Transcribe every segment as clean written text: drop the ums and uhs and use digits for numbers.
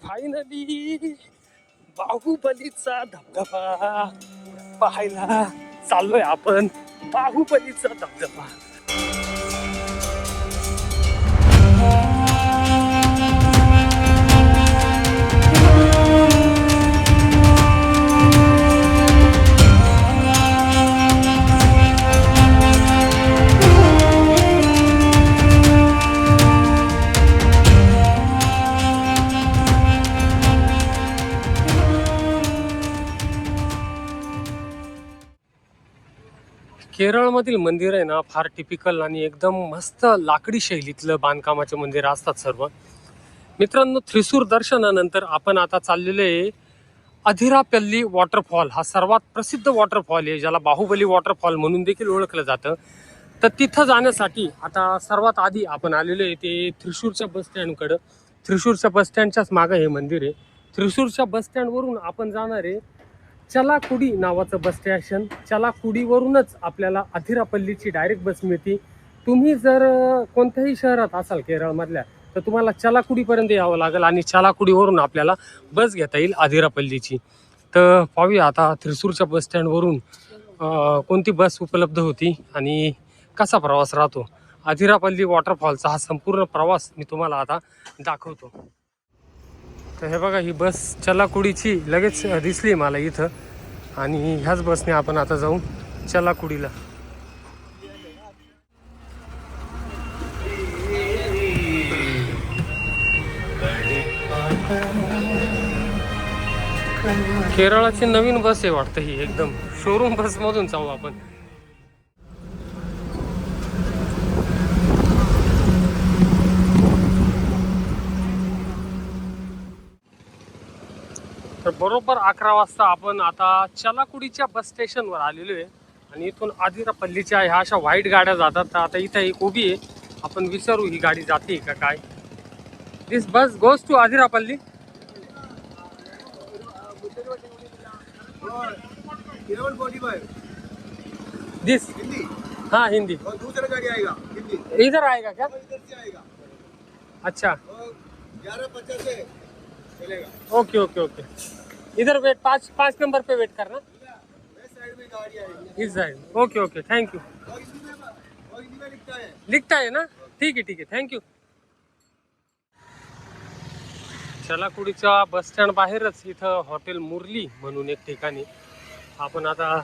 Finally बाहुबलीचा धबधबा पाहायला चाललोय आपण. बाहुबलीचा धबधबा. केरळमधील मंदिर आहे ना फार टिपिकल आणि एकदम मस्त लाकडी शैलीतलं बांधकामाचे मंदिर असतात सर्व. मित्रांनो, थ्रिसूर दर्शनानंतर आपण आता चाललेलो आहे अधिरापल्ली वॉटरफॉल. हा सर्वात प्रसिद्ध वॉटरफॉल आहे, ज्याला बाहुबली वॉटरफॉल म्हणून देखील ओळखलं जातं. तर तिथं जाण्यासाठी आता सर्वात आधी आपण आलेलो आहे ते थ्रिसूरच्या बस स्टँडकडं. थ्रिसूरच्या बस स्टँडच्याच मागं हे मंदिर आहे. थ्रिसूरच्या बस स्टँडवरून आपण जाणार आहे चलाकुडी नावाचं बस स्टेशन. चलाकुडीवरूनच आपल्याला अधिरापल्लीची डायरेक्ट बस मिळते. तुम्ही जर कोणत्याही शहरात असाल केरळमधल्या तर तुम्हाला चलाकुडीपर्यंत यावं लागेल आणि चलाकुडीवरून आपल्याला बस घेता येईल अधिरापल्लीची. तर पाहूया आता थ्रिसूरच्या बस स्टँडवरून कोणती बस उपलब्ध होती आणि कसा प्रवास राहतो. अधिरापल्ली वॉटरफॉलचा हा संपूर्ण प्रवास मी तुम्हाला आता दाखवतो. तर हे बघा, ही बस चलाकुडीची लगेच दिसली मला इथं आणि ह्याच बसने आपण आता जाऊ चलाकुडीला. केरळाची नवीन बस आहे वाटतं ही, एकदम शोरूम बस मधून जाऊ आपण. तर बरोबर 11 वाजता आपण आता चलाकुडीच्या बस स्टेशनवर आलेलो आहे आणि इथून अधिरापल्लीच्या ह्या अशा व्हाईट गाड्या जातात. तर आता इथं एक उभी आहे, आपण विचारू ही गाडी जाते का काय. दिस बस गोज टू अधिरापल्ली. दिस हाँ हिंदी. दूसरा गाड़ी आएगा हिंदी, इधर आएगा क्या? इधर से आएगा. अच्छा 11:50 से चलेगा. Okay okay okay. इधर वेट, पाँच नंबर पे वेट करना. वेस्ट साइड में गाड़ी आएगी. इस side. Okay okay, thank you. और हिंदी में लिखता है. लिखता है ना, ठीक है थँक्यू. चलाकुडीच्या बस स्टँड बाहेरच इथं हॉटेल मुरली म्हणून एक ठिकाणी आपण आता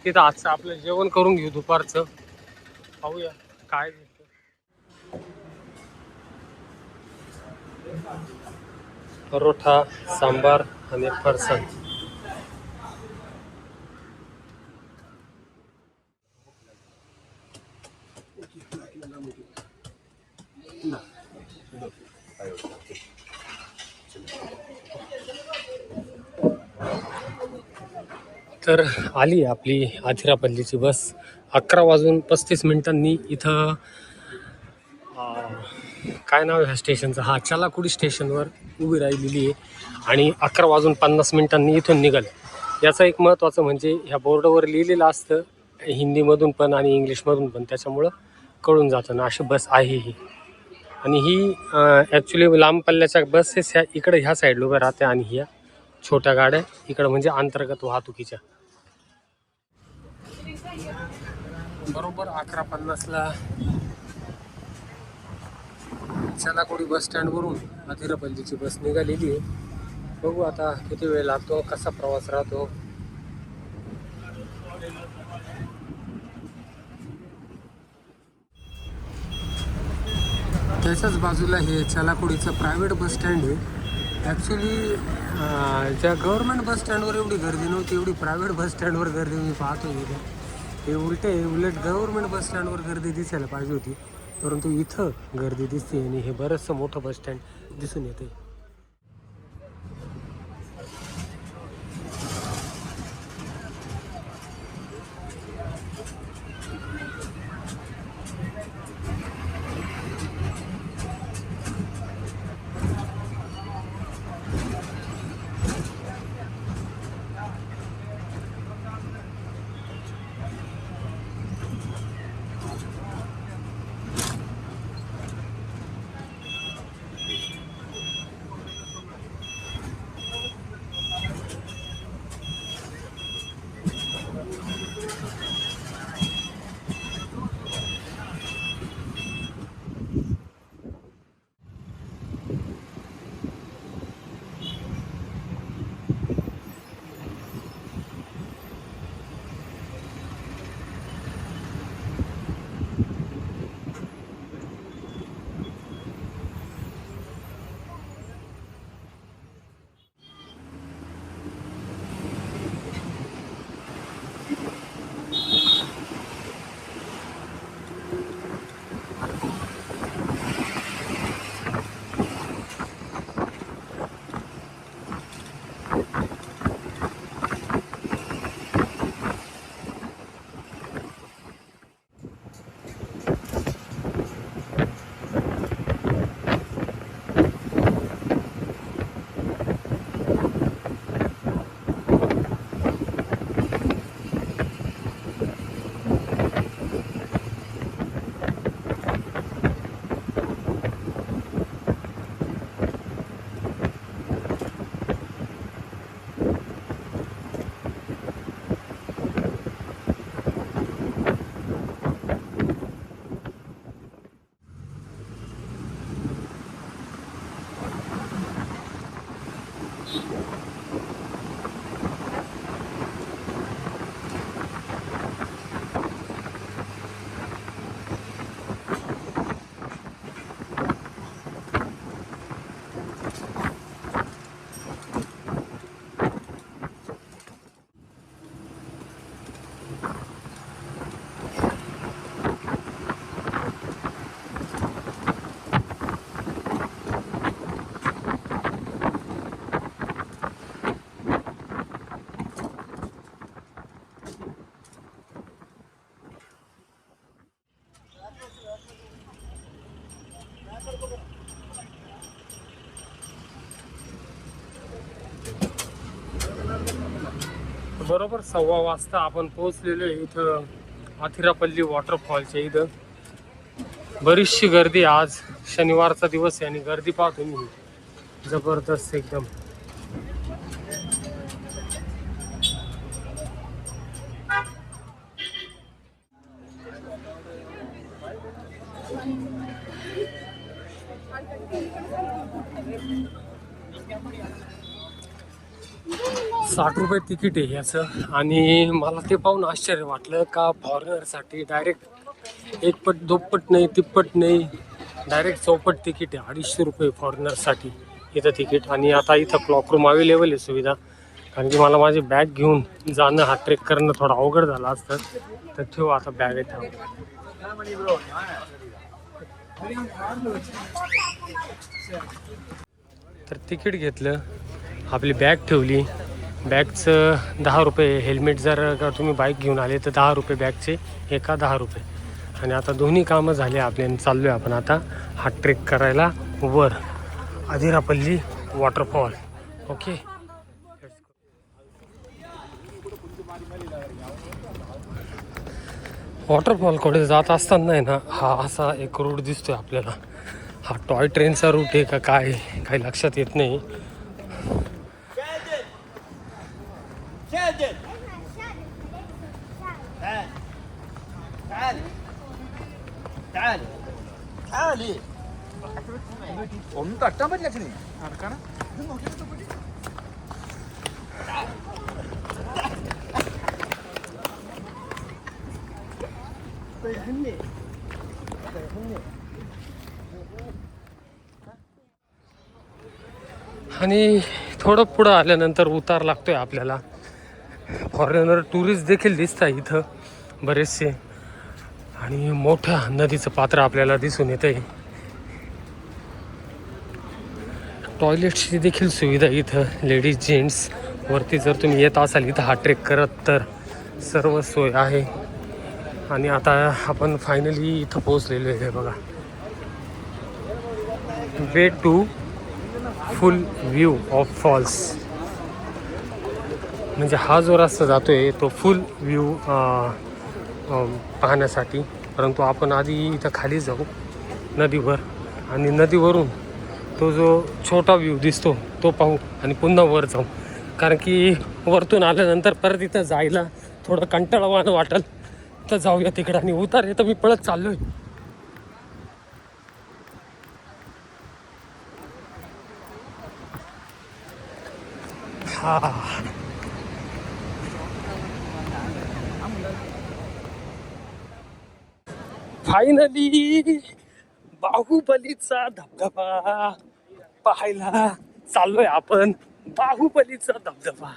तिथं आजचं आपलं जेवण करून घेऊ दुपारचं. पाहूया काय भेटतं. परोठा, सांबार आणि फरसाण. तर आली आपली अधिरापल्लीची बस. 11:35 इथं काय नाव आहे ह्या स्टेशनचं, हा चलाकुडी स्टेशनवर उभी राहिलेली आहे आणि 11:50 इथून निघाल. याचा एक महत्त्वाचं म्हणजे ह्या बोर्डवर लिहिलेलं असतं हिंदीमधून पण आणि इंग्लिशमधून पण, त्याच्यामुळं कळून जातं ना अशी बस आहे ही. आणि ही ॲक्च्युली लांब पल्ल्याच्या बसेस ह्या इकडे ह्या साईडला उभ्या राहते आणि ह्या छोट्या गाड्या इकडं म्हणजे अंतर्गत वाहतुकीच्या. बरोबर 11:50 चलाकुडी बस स्टँडवरून अधिरापल्लीची बस निघालेली आहे. बघू आता किती वेळ लागतो, कसा प्रवास राहतो. त्याच्याच बाजूला हे चलाकुडीचं प्रायव्हेट बस स्टँड आहे. ॲक्च्युली ज्या गव्हर्नमेंट बस स्टँडवर एवढी गर्दी नव्हती, एवढी प्रायव्हेट बस स्टँडवर गर्दी मी पाहतो इथे. हे उलट गव्हर्नमेंट बस स्टँडवर गर्दी दिसायला पाहिजे होती, परंतु इथं गर्दी दिसते आणि हे बरंचसं मोठं बस स्टँड दिसून येते. बरोबर 1:15 वाजता आपण पोहोचलेलो आहे इथं आथिरापल्ली वॉटरफॉलच्या इथं. बरीचशी गर्दी आज शनिवारचा दिवस आहे आणि गर्दी पाहतो मी जबरदस्त एकदम. ₹60 तिकीट आहे याचं. आणि मला ते पाहून आश्चर्य वाटलं का फॉरेनरसाठी डायरेक्ट एकपट दुप्पट नाही तिप्पट नाही, डायरेक्ट चौपट तिकीट आहे. ₹250 फॉरेनरसाठी इथं तिकीट. आणि आता इथं क्लॉकरूम अवेलेबल आहे सुविधा, कारण की मला माझी बॅग घेऊन जाणं हा ट्रेक करणं थोडं अवघड झालं असतं. तर ठेव आता बॅग आहे. तर तिकीट घेतलं, आपली बॅग ठेवली. बॅगचं ₹10. हेल्मेट जर का तुम्ही बाईक घेऊन आले तर ₹10 बॅगचे, एका ₹10. आणि आता दोन्ही कामं झाले आपले. चाललो आहे आपण आता हा ट्रेक करायला वर आदिरापल्ली वॉटरफॉल. ओके, वॉटरफॉलकडे जात असताना आहे ना, हा असा एक रूट दिसतोय आपल्याला. हा टॉय ट्रेनचा रूट आहे का काय काही लक्षात येत नाही. आणि थोडं पुढं आल्यानंतर उतार लागतोय आपल्याला. फॉरेनर टुरिस्ट देखील दिसत आहे इथं बरेचसे. आणि मोठ्या नदीचं पात्र आपल्याला दिसून येत आहे. टॉयलेटची देखील सुविधा इथं लेडीज जेंट्स. वरती जर तुम्ही येत असाल इथं हा ट्रेक करत तर सर्व सोय आहे. आणि आता आपण फायनली इथं पोहोचलेलो आहे बघा. Way to full view of falls. म्हणजे हा जो रस्ता जातोय तो फुल व्ह्यू पाहण्यासाठी. परंतु आपण आधी इथं खाली जाऊ नदीवर, आणि नदीवरून तो जो छोटा व्ह्यू दिसतो तो पाहू आणि पुन्हा वर जाऊ. कारण की वरतून आल्यानंतर परत इथं जायला थोडं कंटाळवाणं वाटेल. तर जाऊया तिकडं. आणि उतार येतं मी पळत चाललोय. हा, फायनली बाहुबलीचा धबधबा पाहायला चाललोय आपण. बाहुबलीचा धबधबा.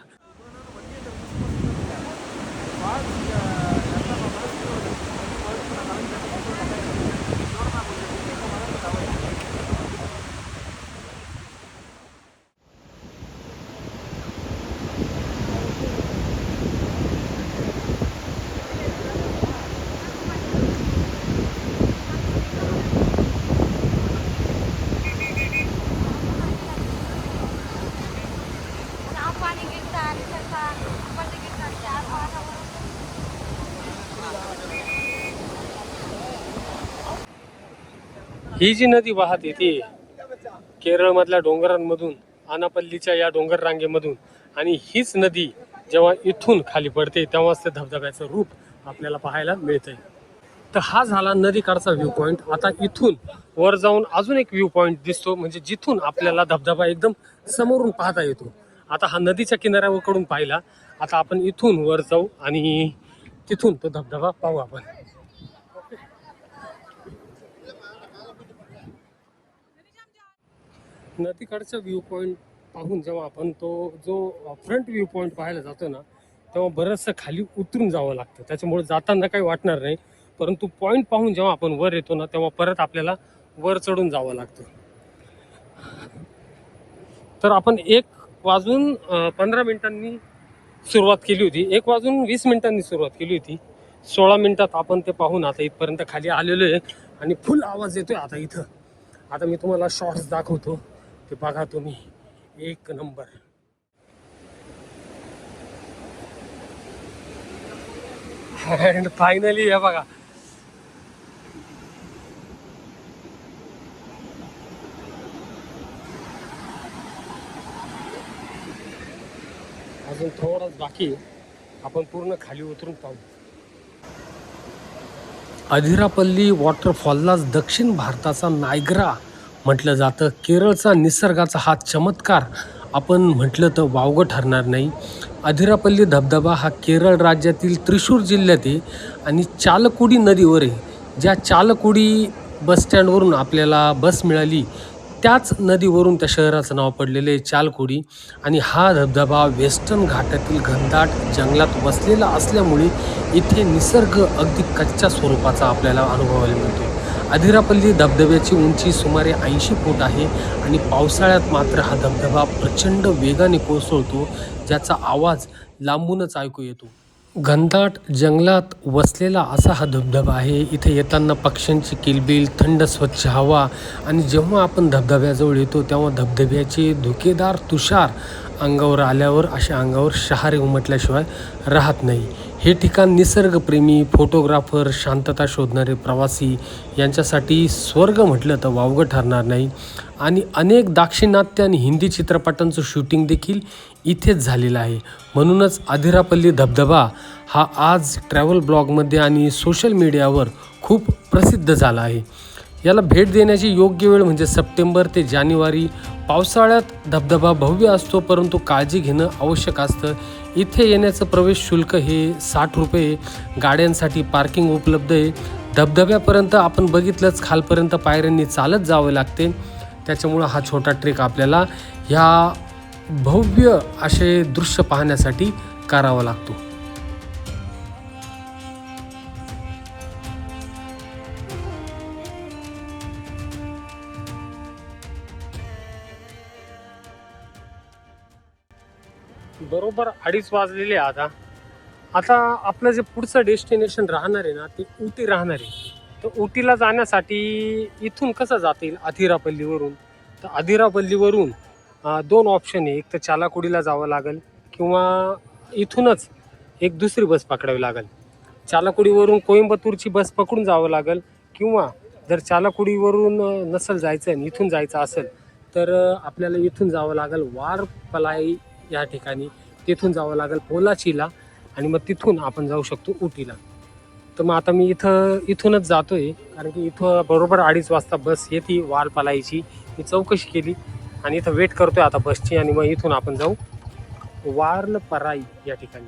ही जी नदी वाहत येते केरळमधल्या डोंगरांमधून, आनापल्लीच्या या डोंगर रांगेमधून, आणि हीच नदी जेव्हा इथून खाली पडते तेव्हाच ते धबधब्याचं रूप आपल्याला पाहायला मिळतंय. तर हा झाला नदीकाठचा व्ह्यू पॉईंट. आता इथून वर जाऊन अजून एक व्ह्यू पॉईंट दिसतो, म्हणजे जिथून आपल्याला धबधबा एकदम समोरून पाहता येतो. आता हा नदीच्या किनाऱ्याकडून पाहिला, आता आपण इथून वर जाऊ आणि तिथून तो धबधबा पाहू आपण. नदीकडचा व्ह्यू पॉईंट पाहून जेव्हा आपण तो जो फ्रंट व्ह्यू पॉईंट पाहायला जातो ना, तेव्हा बरंचसं खाली उतरून जावं लागतं. त्याच्यामुळे जाताना काही वाटणार नाही, परंतु पॉईंट पाहून जेव्हा आपण वर येतो ना, तेव्हा परत आपल्याला वर चढून जावं लागतं. तर आपण 1:15 सुरुवात केली होती, 1:20 सुरुवात केली होती. 16 मिनिटात आपण ते पाहून आता इथपर्यंत खाली आलेलो आहे आणि फुल आवाज येतोय आता इथं. आता मी तुम्हाला शॉर्ट्स दाखवतो, ते बघा तुम्ही. एक नंबर. अँड फायनली हे बघा, अजून थोडाच बाकी आहे, आपण पूर्ण खाली उतरून पाहू. अधिरापल्ली वॉटरफॉललाच दक्षिण भारताचा नायग्रा म्हटलं जातं. केरळचा निसर्गाचा हा चमत्कार आपण म्हटलं तर वावगं ठरणार नाही. अधिरापल्ली धबधबा हा केरळ राज्यातील त्रिशूर जिल्ह्यात आहे आणि चालकुडी नदीवर आहे. ज्या चालकुडी बसस्टँडवरून आपल्याला बस मिळाली त्याच नदीवरून त्या शहराचं नाव पडलेलं आहे चालकुडी. आणि हा धबधबा वेस्टर्न घाटातील घनदाट जंगलात वसलेला असल्यामुळे इथे निसर्ग अगदी कच्च्या स्वरूपाचा आपल्याला अनुभवायला मिळतो. अधिरापल्ली धबधब्याची उंची सुमारे 80 फूट आहे आणि पावसाळ्यात मात्र हा धबधबा प्रचंड वेगाने कोसळतो, ज्याचा आवाज लांबूनच ऐकू येतो. घनदाट जंगलात वसलेला असा हा धबधबा आहे. इथे येताना पक्ष्यांची किलबिल, थंड स्वच्छ हवा आणि जेव्हा आपण धबधब्याजवळ येतो तेव्हा धबधब्याचे धुकेदार तुषार अंगावर आल्यावर अशा अंगावर शहारे उमटल्याशिवाय राहत नाही. हे ठिकाण निसर्गप्रेमी, फोटोग्राफर, शांतता शोधणारे प्रवासी यांच्यासाठी स्वर्ग म्हटलं तर वावगं ठरणार नाही. आणि अनेक दाक्षिणात्य आणि हिंदी चित्रपटांचं शूटिंग देखील इथेच झालेलं आहे. म्हणूनच अधिरापल्ली धबधबा हा आज ट्रॅव्हल ब्लॉगमध्ये आणि सोशल मीडियावर खूप प्रसिद्ध झाला आहे. याला भेट देण्याची योग्य वेळ म्हणजे सप्टेंबर ते जानेवारी. पावसाळ्यात धबधबा भव्य असतो, परंतु काळजी घेणं आवश्यक असतं. इथे येण्याचं प्रवेश शुल्क हे 60 रुपये. गाड्यांसाठी पार्किंग उपलब्ध आहे. धबधब्यापर्यंत आपण बघितलंच, खालपर्यंत पायऱ्यांनी चालत जावं लागते. त्याच्यामुळं हा छोटा ट्रेक आपल्याला ह्या भव्य असे दृश्य पाहण्यासाठी करावा लागतो. बरोबर 2:30 वाजलेले आता. आता आपलं जे पुढचं डेस्टिनेशन राहणार आहे ना, ते उटी राहणार आहे. तर उटीला जाण्यासाठी इथून कसं जाता येईल अधिरापल्लीवरून? तर अधिरापल्लीवरून 2 ऑप्शन आहे. एक तर चालाकुडीला जावं लागेल किंवा इथूनच एक दुसरी बस पकडावी लागेल. चालाकुडीवरून कोइंबतूरची बस पकडून जावं लागेल, किंवा जर चालाकुडीवरून नसेल जायचं आणि इथून जायचं असेल तर आपल्याला इथून जावं लागेल वारपलाई या ठिकाणी. तिथून जावं लागेल पोलाचीला आणि मग तिथून आपण जाऊ शकतो उटीला. तर मग आता मी इथूनच जातो आहे, कारण की इथं बरोबर 2:30 वाजता बस येते वारपलाईची. मी चौकशी केली आणि इथं वेट करतो आहे आता बसची, आणि मग इथून आपण जाऊ वारलपराई या ठिकाणी.